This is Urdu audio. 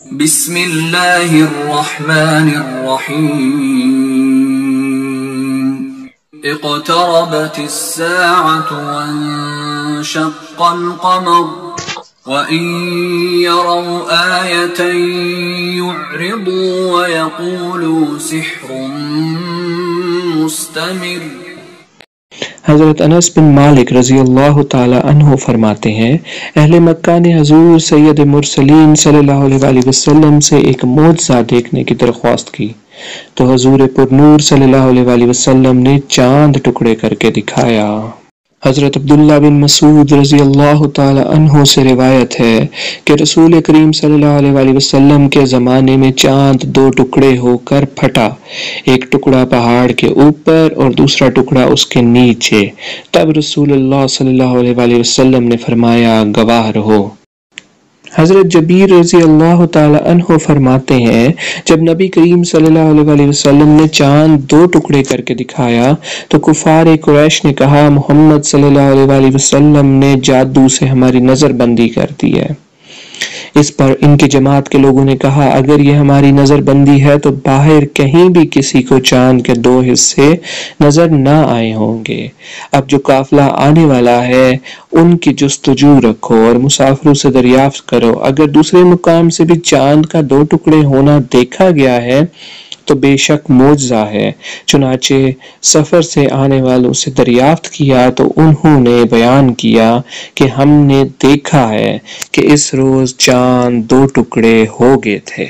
بسم اللہ الرحمن الرحیم اقتربت الساعة وانشق القمر وإن يروا آية يعرضوا ويقولوا سحر مستمر۔ حضرت انس بن مالک رضی اللہ تعالی عنہ فرماتے ہیں، اہل مکہ نے حضور سید مرسلین صلی اللہ علیہ وسلم سے ایک معجزہ دیکھنے کی درخواست کی تو حضور پرنور صلی اللہ علیہ وسلم نے چاند ٹکڑے کر کے دکھایا۔ حضرت عبداللہ بن مسعود رضی اللہ تعالی عنہ سے روایت ہے کہ رسول کریم صلی اللہ علیہ وسلم کے زمانے میں چاند دو ٹکڑے ہو کر پھٹا، ایک ٹکڑا پہاڑ کے اوپر اور دوسرا ٹکڑا اس کے نیچے۔ تب رسول اللہ صلی اللہ علیہ وسلم نے فرمایا، گواہ رہو۔ حضرت جبیر رضی اللہ تعالی عنہ فرماتے ہیں، جب نبی کریم صلی اللہ علیہ وسلم نے چاند دو ٹکڑے کر کے دکھایا تو کفار قریش نے کہا، محمد صلی اللہ علیہ وسلم نے جادو سے ہماری نظر بندی کر دی ہے۔ اس پر ان کی جماعت کے لوگوں نے کہا، اگر یہ ہماری نظر بندی ہے تو باہر کہیں بھی کسی کو چاند کے دو حصے نظر نہ آئے ہوں گے۔ اب جو قافلہ آنے والا ہے ان کی جستجو رکھو اور مسافروں سے دریافت کرو، اگر دوسرے مقام سے بھی چاند کا دو ٹکڑے ہونا دیکھا گیا ہے تو بے شک معجزہ ہے۔ چنانچہ سفر سے آنے والوں سے دریافت کیا تو انہوں نے بیان کیا کہ ہم نے دیکھا ہے کہ اس روز چاند دو ٹکڑے ہو گئے تھے۔